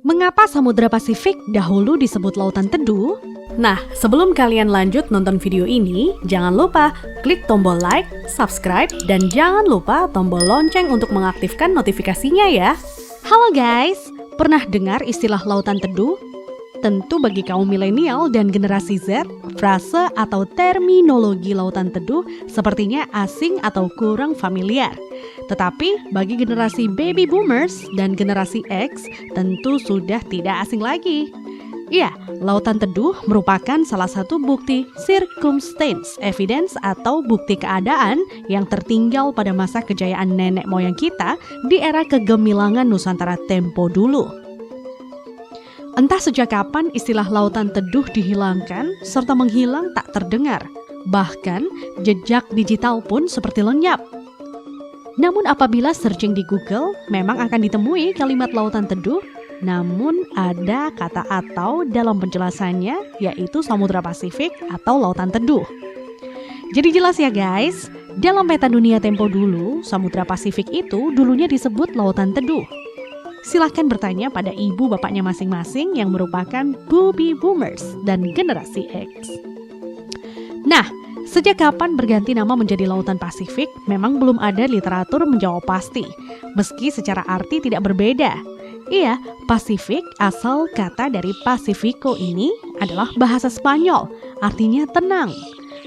Mengapa Samudra Pasifik dahulu disebut Lautan Teduh? Nah, sebelum kalian lanjut nonton video ini, jangan lupa klik tombol like, subscribe, dan jangan lupa tombol lonceng untuk mengaktifkan notifikasinya ya. Halo guys, pernah dengar istilah Lautan Teduh? Tentu bagi kaum milenial dan generasi Z, frase atau terminologi Lautan Teduh sepertinya asing atau kurang familiar. Tetapi bagi generasi baby boomers dan generasi X tentu sudah tidak asing lagi. Ya, Lautan Teduh merupakan salah satu bukti circumstance evidence atau bukti keadaan yang tertinggal pada masa kejayaan nenek moyang kita di era kegemilangan Nusantara tempo dulu. Entah sejak kapan istilah Lautan Teduh dihilangkan serta menghilang tak terdengar. Bahkan jejak digital pun seperti lenyap. Namun apabila searching di Google, memang akan ditemui kalimat Lautan Teduh, namun ada kata atau dalam penjelasannya, yaitu Samudra Pasifik atau Lautan Teduh. Jadi jelas ya guys, dalam peta dunia tempo dulu, Samudra Pasifik itu dulunya disebut Lautan Teduh. Silahkan bertanya pada ibu bapaknya masing-masing yang merupakan baby boomers dan generasi X. Nah, sejak kapan berganti nama menjadi Lautan Pasifik memang belum ada literatur menjawab pasti, meski secara arti tidak berbeda. Iya, Pasifik asal kata dari Pacifico ini adalah bahasa Spanyol, artinya tenang.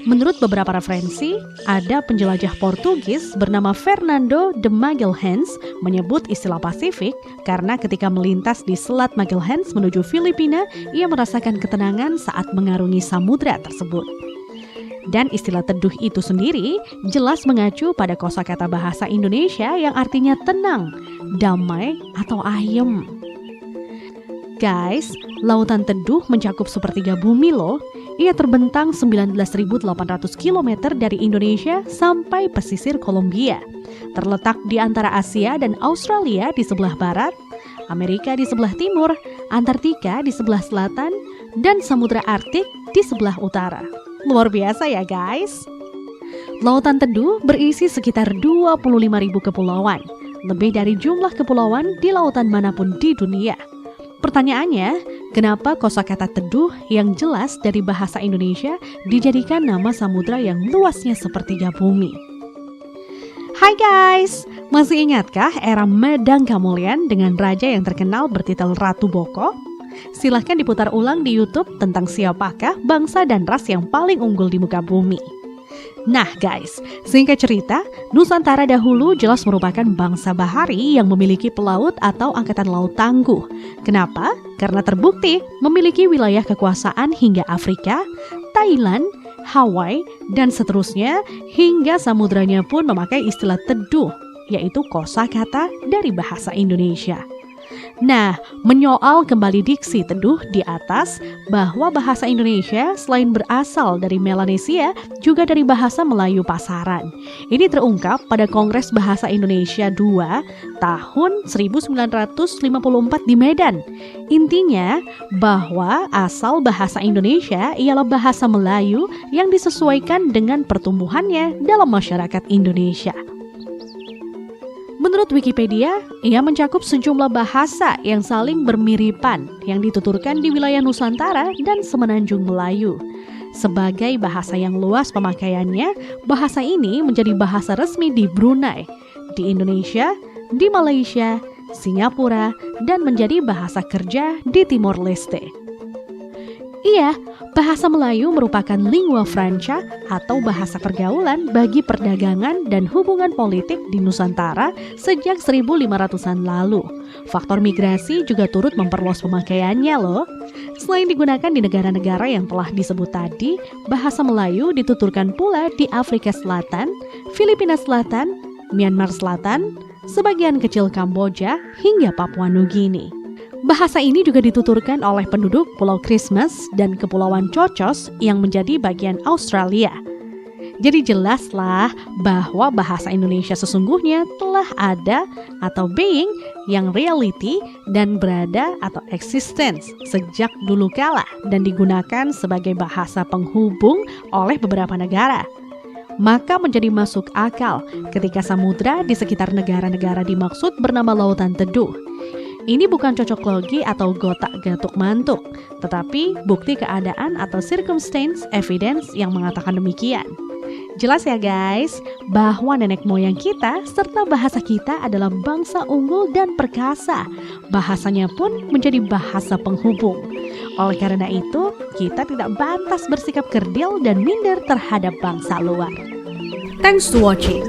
Menurut beberapa referensi, ada penjelajah Portugis bernama Fernando de Magalhães menyebut istilah Pasifik karena ketika melintas di Selat Magalhães menuju Filipina, ia merasakan ketenangan saat mengarungi samudra tersebut. Dan istilah teduh itu sendiri jelas mengacu pada kosakata bahasa Indonesia yang artinya tenang, damai, atau ayem. Guys, Lautan Teduh mencakup sepertiga bumi loh. Ia terbentang 19.800 km dari Indonesia sampai pesisir Kolombia. Terletak di antara Asia dan Australia di sebelah barat, Amerika di sebelah timur, Antartika di sebelah selatan, dan Samudra Arktik di sebelah utara. Luar biasa ya guys. Lautan Teduh berisi sekitar 25.000 kepulauan, lebih dari jumlah kepulauan di lautan manapun di dunia. Pertanyaannya, kenapa kosakata teduh yang jelas dari bahasa Indonesia dijadikan nama samudra yang luasnya sepertiga bumi? Hai guys, masih ingatkah era Medang Kamulyan dengan raja yang terkenal bertitel Ratu Boko? Silahkan diputar ulang di YouTube tentang siapakah bangsa dan ras yang paling unggul di muka bumi. Nah guys, singkat cerita, Nusantara dahulu jelas merupakan bangsa bahari yang memiliki pelaut atau angkatan laut tangguh. Kenapa? Karena terbukti memiliki wilayah kekuasaan hingga Afrika, Thailand, Hawaii, dan seterusnya, hingga samudranya pun memakai istilah teduh, yaitu kosakata dari bahasa Indonesia. Nah, menyoal kembali diksi teduh di atas bahwa bahasa Indonesia selain berasal dari Melanesia juga dari bahasa Melayu pasaran. Ini terungkap pada Kongres Bahasa Indonesia II tahun 1954 di Medan. Intinya bahwa asal bahasa Indonesia ialah bahasa Melayu yang disesuaikan dengan pertumbuhannya dalam masyarakat Indonesia. Menurut Wikipedia, ia mencakup sejumlah bahasa yang saling bermiripan yang dituturkan di wilayah Nusantara dan Semenanjung Melayu. Sebagai bahasa yang luas pemakaiannya, bahasa ini menjadi bahasa resmi di Brunei, di Indonesia, di Malaysia, Singapura, dan menjadi bahasa kerja di Timor Leste. Iya, bahasa Melayu merupakan lingua franca atau bahasa pergaulan bagi perdagangan dan hubungan politik di Nusantara sejak 1500-an lalu. Faktor migrasi juga turut memperluas pemakaiannya loh. Selain digunakan di negara-negara yang telah disebut tadi, bahasa Melayu dituturkan pula di Afrika Selatan, Filipina Selatan, Myanmar Selatan, sebagian kecil Kamboja, hingga Papua Nugini. Bahasa ini juga dituturkan oleh penduduk Pulau Christmas dan Kepulauan Cocos yang menjadi bagian Australia. Jadi jelaslah bahwa bahasa Indonesia sesungguhnya telah ada atau being yang reality dan berada atau existence sejak dulu kala dan digunakan sebagai bahasa penghubung oleh beberapa negara. maka menjadi masuk akal ketika samudra di sekitar negara-negara dimaksud bernama lautan teduh. Ini bukan cocok logi atau gotak-gatuk mantuk, tetapi bukti keadaan atau circumstance evidence yang mengatakan demikian. Jelas ya guys, bahwa nenek moyang kita serta bahasa kita adalah bangsa unggul dan perkasa. Bahasanya pun menjadi bahasa penghubung. Oleh karena itu, kita tidak pantas bersikap kerdil dan minder terhadap bangsa luar. Thanks to watching.